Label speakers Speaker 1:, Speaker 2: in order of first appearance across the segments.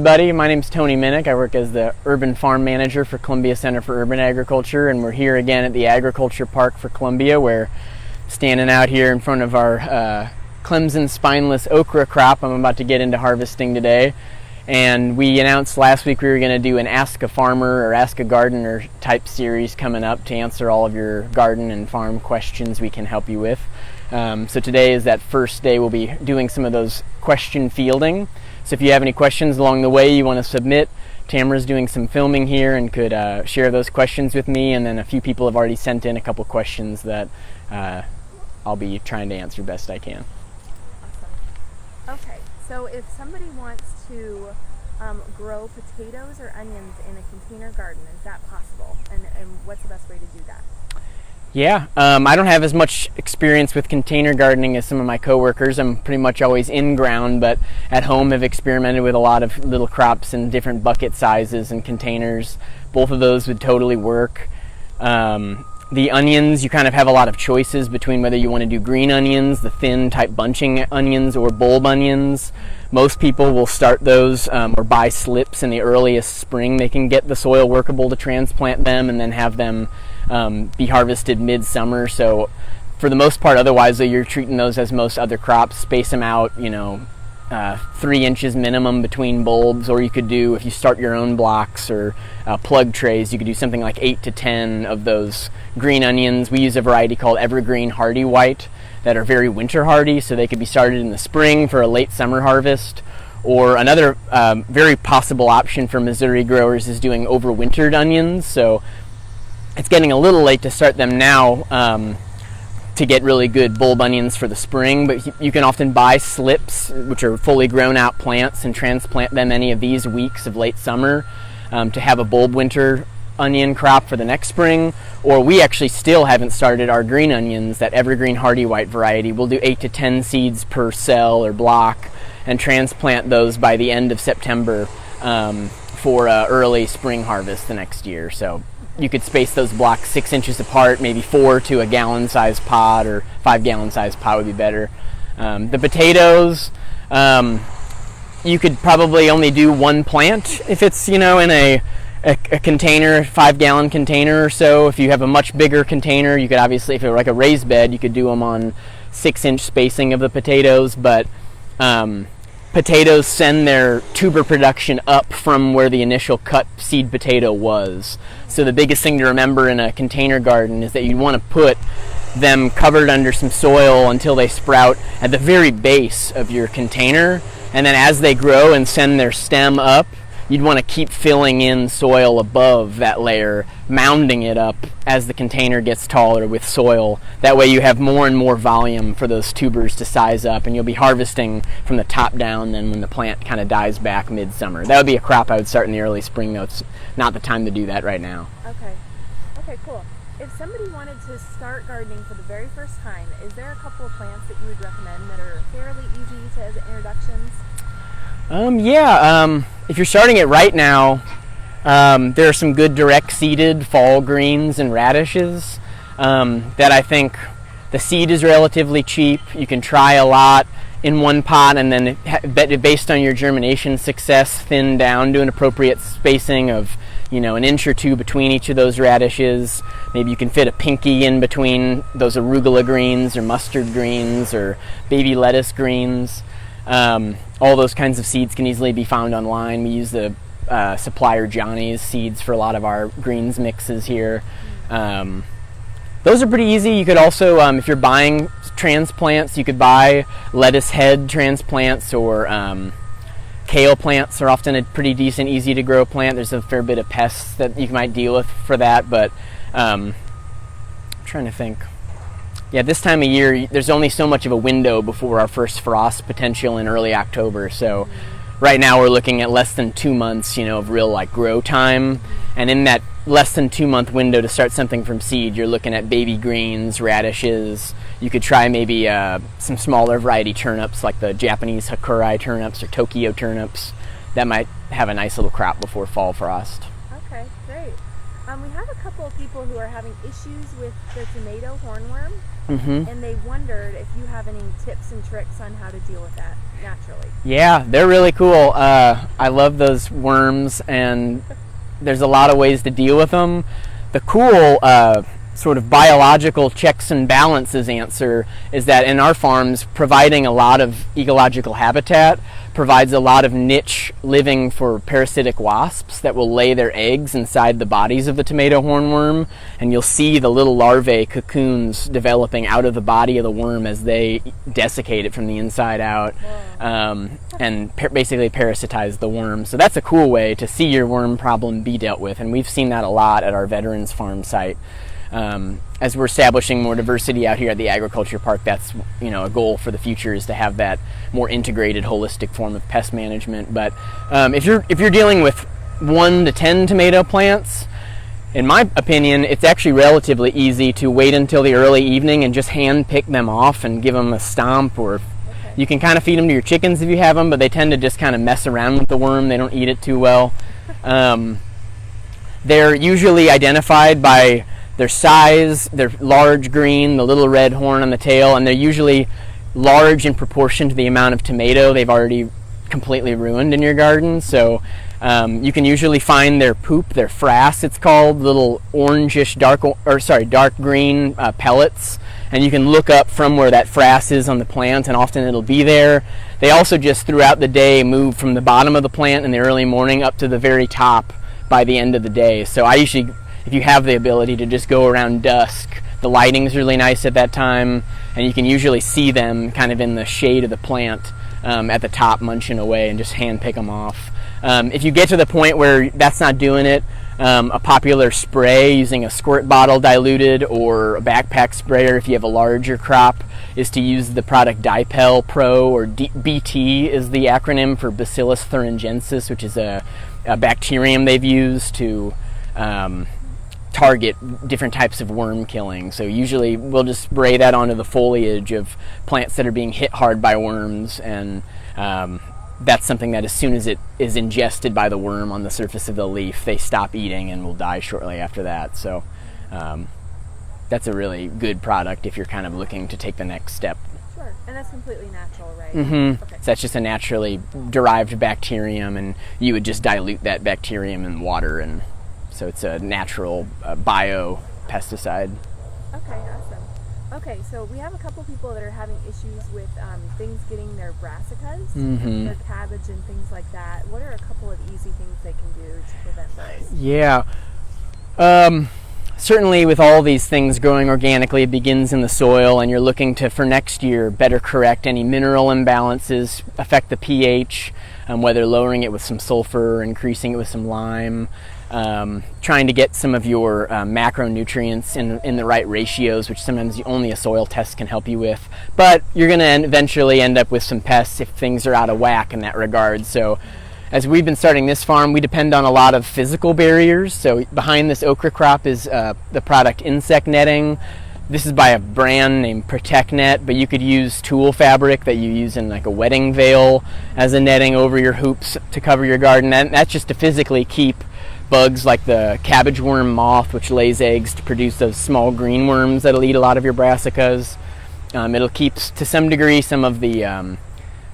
Speaker 1: everybody. My name's Tony Minnick. I work as the Urban Farm Manager for Columbia Center for Urban Agriculture, and we're here again at the Agriculture Park for Columbia. We're standing out here in front of our Clemson spineless okra crop I'm about to get into harvesting today. And we announced last week we were going to do an Ask a Farmer or Ask a Gardener type series coming up to answer all of your garden and farm questions we can help you with. So today is that first day we'll be doing some of those question fielding. So if you have any questions along the way you want to submit, Tamara's doing some filming here and could share those questions with me, and then a few people have already sent in a couple questions that I'll be trying to answer best I can.
Speaker 2: Awesome. Okay, so if somebody wants to grow potatoes or onions in a container garden, is that possible? And what's the best way to do that?
Speaker 1: Yeah, I don't have as much experience with container gardening as some of my coworkers. I'm pretty much always in ground, but at home have experimented with a lot of little crops in different bucket sizes and containers. Both of those would totally work. The onions, you kind of have a lot of choices between whether you want to do green onions, the thin type bunching onions, or bulb onions. Most people will start those or buy slips in the earliest spring. They can get the soil workable to transplant them and then have them be harvested midsummer. So for the most part, otherwise you're treating those as most other crops. Space them out, 3 inches minimum between bulbs, or you could do, if you start your own blocks or plug trays, you could do something like 8 to 10 of those green onions. We use a variety called Evergreen Hardy White that are very winter hardy, so they could be started in the spring for a late summer harvest. Or another very possible option for Missouri growers is doing overwintered onions. So it's getting a little late to start them now to get really good bulb onions for the spring, but you can often buy slips, which are fully grown out plants, and transplant them any of these weeks of late summer to have a bulb winter onion crop for the next spring. Or we actually still haven't started our green onions, that Evergreen Hardy White variety. We'll do 8 to 10 seeds per cell or block and transplant those by the end of September for early spring harvest the next year. So you could space those blocks 6 inches apart, maybe 4 to a gallon size pot, or 5 gallon size pot would be better. The potatoes, you could probably only do one plant if it's in a container, 5 gallon container or so. If you have a much bigger container, you could obviously, if it were like a raised bed, you could do them on 6 inch spacing of the potatoes. But potatoes send their tuber production up from where the initial cut seed potato was. So the biggest thing to remember in a container garden is that you want to put them covered under some soil until they sprout at the very base of your container. And then as they grow and send their stem up, you'd want to keep filling in soil above that layer, mounding it up as the container gets taller with soil. That way you have more and more volume for those tubers to size up, and you'll be harvesting from the top down then when the plant kind of dies back midsummer. That would be a crop I would start in the early spring, though it's not the time to do that right now.
Speaker 2: Okay, cool. If somebody wanted to start gardening for the very first time, is there a couple of plants that you would recommend that are fairly easy to as introductions?
Speaker 1: If you're starting it right now, there are some good direct seeded fall greens and radishes that I think the seed is relatively cheap. You can try a lot in one pot, and then based on your germination success, thin down, do an appropriate spacing of an inch or two between each of those radishes. Maybe you can fit a pinky in between those arugula greens or mustard greens or baby lettuce greens. All those kinds of seeds can easily be found online. We use the supplier Johnny's seeds for a lot of our greens mixes here. Those are pretty easy. You could also, if you're buying transplants, you could buy lettuce head transplants, or kale plants are often a pretty decent, easy to grow plant. There's a fair bit of pests that you might deal with for that, but I'm trying to think. Yeah, this time of year, there's only so much of a window before our first frost potential in early October. So right now we're looking at less than 2 months, of real grow time. And in that less than 2 month window to start something from seed, you're looking at baby greens, radishes. You could try maybe some smaller variety turnips like the Japanese Hakurei turnips or Tokyo turnips. That might have a nice little crop before fall frost.
Speaker 2: Okay, great. We have a couple of people who are having issues with the tomato hornworm. and they wondered if you have any tips and tricks on how to deal with that naturally.
Speaker 1: Yeah, they're really cool. I love those worms, and there's a lot of ways to deal with them. The cool sort of biological checks and balances answer is that in our farms, providing a lot of ecological habitat provides a lot of niche living for parasitic wasps that will lay their eggs inside the bodies of the tomato hornworm, and you'll see the little larvae cocoons developing out of the body of the worm as they desiccate it from the inside out, and basically parasitize the worm. So that's a cool way to see your worm problem be dealt with, and we've seen that a lot at our Veterans Farm site. As we're establishing more diversity out here at the agriculture park, that's a goal for the future, is to have that more integrated, holistic form of pest management. But if you're dealing with 1 to 10 tomato plants, in my opinion, it's actually relatively easy to wait until the early evening and just hand pick them off and give them a stomp, or you can kind of feed them to your chickens if you have them, but they tend to just kind of mess around with the worm. They don't eat it too well. They're usually identified by their size, their large green, the little red horn on the tail, and they're usually large in proportion to the amount of tomato they've already completely ruined in your garden. So you can usually find their poop, their frass it's called, little orangish dark green pellets, and you can look up from where that frass is on the plant, and often it'll be there. They also just throughout the day move from the bottom of the plant in the early morning up to the very top by the end of the day. So I usually, if you have the ability to just go around dusk, the lighting's really nice at that time, and you can usually see them kind of in the shade of the plant at the top munching away, and just hand pick them off. If you get to the point where that's not doing it, a popular spray using a squirt bottle diluted or a backpack sprayer if you have a larger crop is to use the product Dipel Pro, or BT is the acronym for Bacillus thuringiensis, which is a bacterium they've used to target different types of worm killing. So usually we'll just spray that onto the foliage of plants that are being hit hard by worms, and that's something that as soon as it is ingested by the worm on the surface of the leaf, they stop eating and will die shortly after that. So that's a really good product if you're kind of looking to take the next step.
Speaker 2: Sure, and that's completely natural, right?
Speaker 1: Mm-hmm.
Speaker 2: Okay.
Speaker 1: So that's just a naturally derived bacterium, and you would just dilute that bacterium in water, and so it's a natural bio-pesticide.
Speaker 2: Okay, awesome. Okay, so we have a couple people that are having issues with things getting their brassicas, their cabbage and things like that. What are a couple of easy things they can do to prevent those?
Speaker 1: Yeah. Certainly with all these things growing organically, it begins in the soil, and you're looking to, for next year, better correct any mineral imbalances, affect the pH, whether lowering it with some sulfur or increasing it with some lime. Trying to get some of your macronutrients in the right ratios, which sometimes only a soil test can help you with. But you're going to eventually end up with some pests if things are out of whack in that regard. So as we've been starting this farm, we depend on a lot of physical barriers. So behind this okra crop is the product insect netting. This is by a brand named ProtectNet, but you could use tulle fabric that you use in like a wedding veil as a netting over your hoops to cover your garden. And that's just to physically keep bugs like the cabbage worm moth, which lays eggs to produce those small green worms that'll eat a lot of your brassicas. It'll keep, to some degree, some of the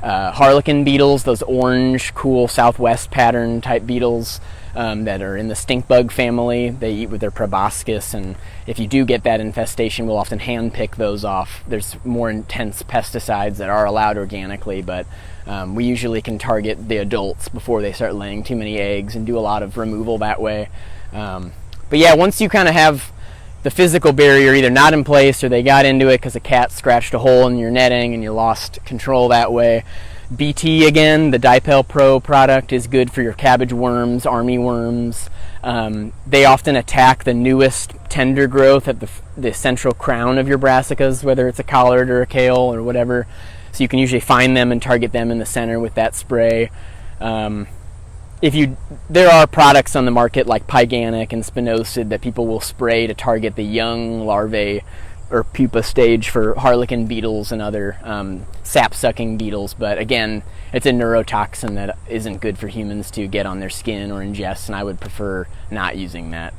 Speaker 1: harlequin beetles, those orange, cool southwest pattern type beetles that are in the stink bug family. They eat with their proboscis, and if you do get that infestation, we'll often hand pick those off. There's more intense pesticides that are allowed organically, but we usually can target the adults before they start laying too many eggs and do a lot of removal that way. But yeah, once you kind of have the physical barrier either not in place or they got into it because a cat scratched a hole in your netting and you lost control that way, BT again, the Dipel Pro product, is good for your cabbage worms, army worms. They often attack the newest tender growth at the central crown of your brassicas, whether it's a collard or a kale or whatever. So you can usually find them and target them in the center with that spray. There are products on the market like Pyganic and Spinosad that people will spray to target the young larvae or pupa stage for harlequin beetles and other sap-sucking beetles. But again, it's a neurotoxin that isn't good for humans to get on their skin or ingest, and I would prefer not using that.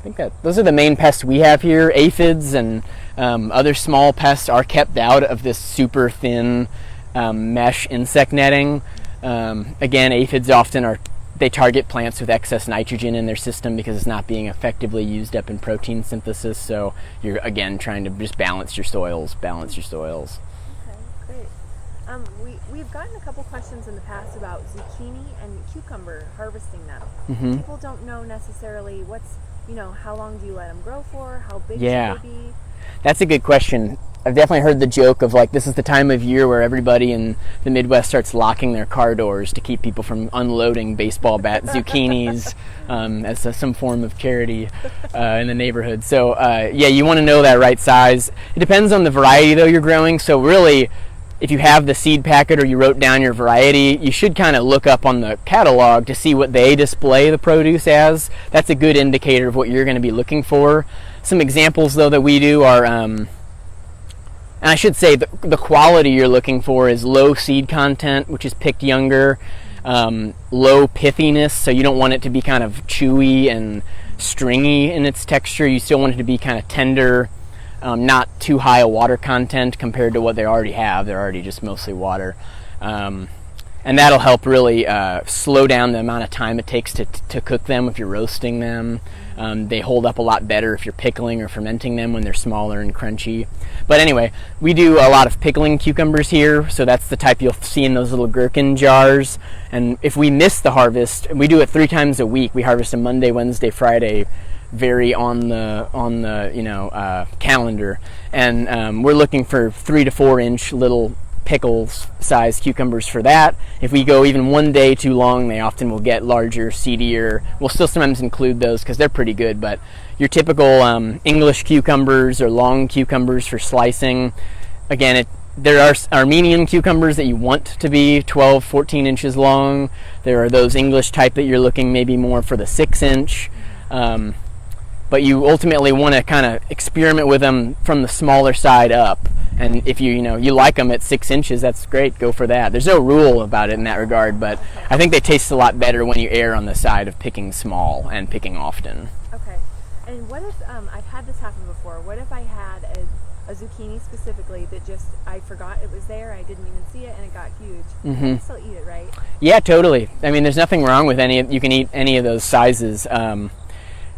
Speaker 1: think that those are the main pests we have here. Aphids and other small pests are kept out of this super thin mesh insect netting. Again, aphids often they target plants with excess nitrogen in their system because it's not being effectively used up in protein synthesis. So you're again trying to just balance your soils.
Speaker 2: Okay, great. We've gotten a couple questions in the past about zucchini and cucumber, harvesting them.
Speaker 1: Mm-hmm.
Speaker 2: People don't know necessarily how long do you let them grow for, how big should they be?
Speaker 1: That's a good question. I've definitely heard the joke of like, this is the time of year where everybody in the Midwest starts locking their car doors to keep people from unloading baseball bat zucchinis as some form of charity in the neighborhood. So you want to know that right size. It depends on the variety though you're growing. So really, if you have the seed packet or you wrote down your variety, you should kind of look up on the catalog to see what they display the produce as. That's a good indicator of what you're going to be looking for. Some examples though that we do are, and I should say the quality you're looking for is low seed content, which is picked younger, low pithiness, so you don't want it to be kind of chewy and stringy in its texture. You still want it to be kind of tender, not too high a water content compared to what they already have. They're already just mostly water. And that'll help really slow down the amount of time it takes to cook them if you're roasting them. They hold up a lot better if you're pickling or fermenting them when they're smaller and crunchy. But anyway, we do a lot of pickling cucumbers here, so that's the type you'll see in those little gherkin jars. And if we miss the harvest, we do it 3 times a week. We harvest them Monday, Wednesday, Friday, vary on the calendar. And we're looking for 3 to 4 inch little pickles sized cucumbers for that. If we go even one day too long, they often will get larger, seedier. We'll still sometimes include those because they're pretty good, but your typical English cucumbers or long cucumbers for slicing, again, there are Armenian cucumbers that you want to be 12, 14 inches long. There are those English type that you're looking maybe more for the 6 inch. But you ultimately want to kind of experiment with them from the smaller side up. And if you like them at 6 inches, that's great. Go for that. There's no rule about it in that regard, but I think they taste a lot better when you err on the side of picking small and picking often.
Speaker 2: Okay. And what if I've had this happen before? What if I had a zucchini specifically that just I forgot it was there, I didn't even see it, and it got huge?
Speaker 1: Mm-hmm.
Speaker 2: I can still eat it, right?
Speaker 1: Yeah, totally. I mean, there's nothing wrong with you can eat any of those sizes.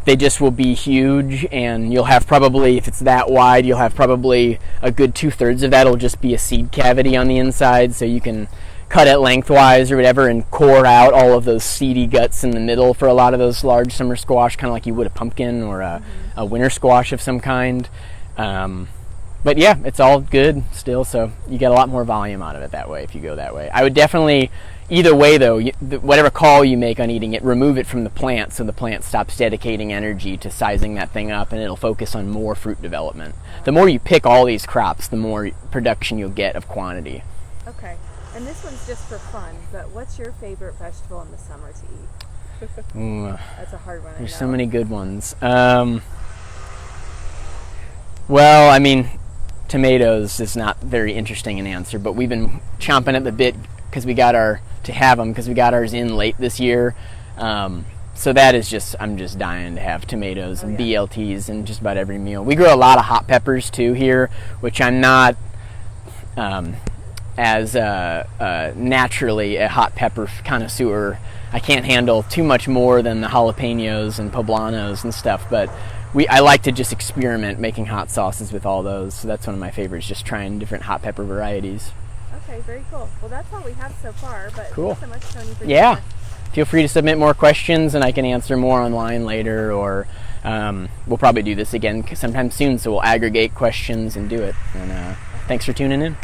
Speaker 1: They just will be huge, and you'll have probably, if it's that wide, you'll have probably a good 2/3 of that will just be a seed cavity on the inside, so you can cut it lengthwise or whatever and core out all of those seedy guts in the middle for a lot of those large summer squash, kind of like you would a pumpkin or a winter squash of some kind. But yeah, it's all good still, so you get a lot more volume out of it that way if you go that way. I would definitely, either way though, whatever call you make on eating it, remove it from the plant so the plant stops dedicating energy to sizing that thing up, and it'll focus on more fruit development. The more you pick all these crops, the more production you'll get of quantity.
Speaker 2: Okay, and this one's just for fun, but what's your favorite vegetable in the summer to eat?
Speaker 1: Ooh,
Speaker 2: that's a hard one.
Speaker 1: There's so many good ones. Well, I mean, tomatoes is not very interesting an answer, but we've been chomping at the bit because we got ours in late this year. So that is just, I'm just dying to have tomatoes and BLTs in just about every meal. We grow a lot of hot peppers too here, which I'm not as naturally a hot pepper connoisseur. I can't handle too much more than the jalapenos and poblanos and stuff, but I like to just experiment making hot sauces with all those. So that's one of my favorites, just trying different hot pepper varieties.
Speaker 2: Okay, very cool. Well, that's all we have so far, but
Speaker 1: cool.
Speaker 2: Thanks so much, Tony, for doing this.
Speaker 1: Feel free to submit more questions and I can answer more online later, or we'll probably do this again sometime soon, so we'll aggregate questions and do it. And thanks for tuning in.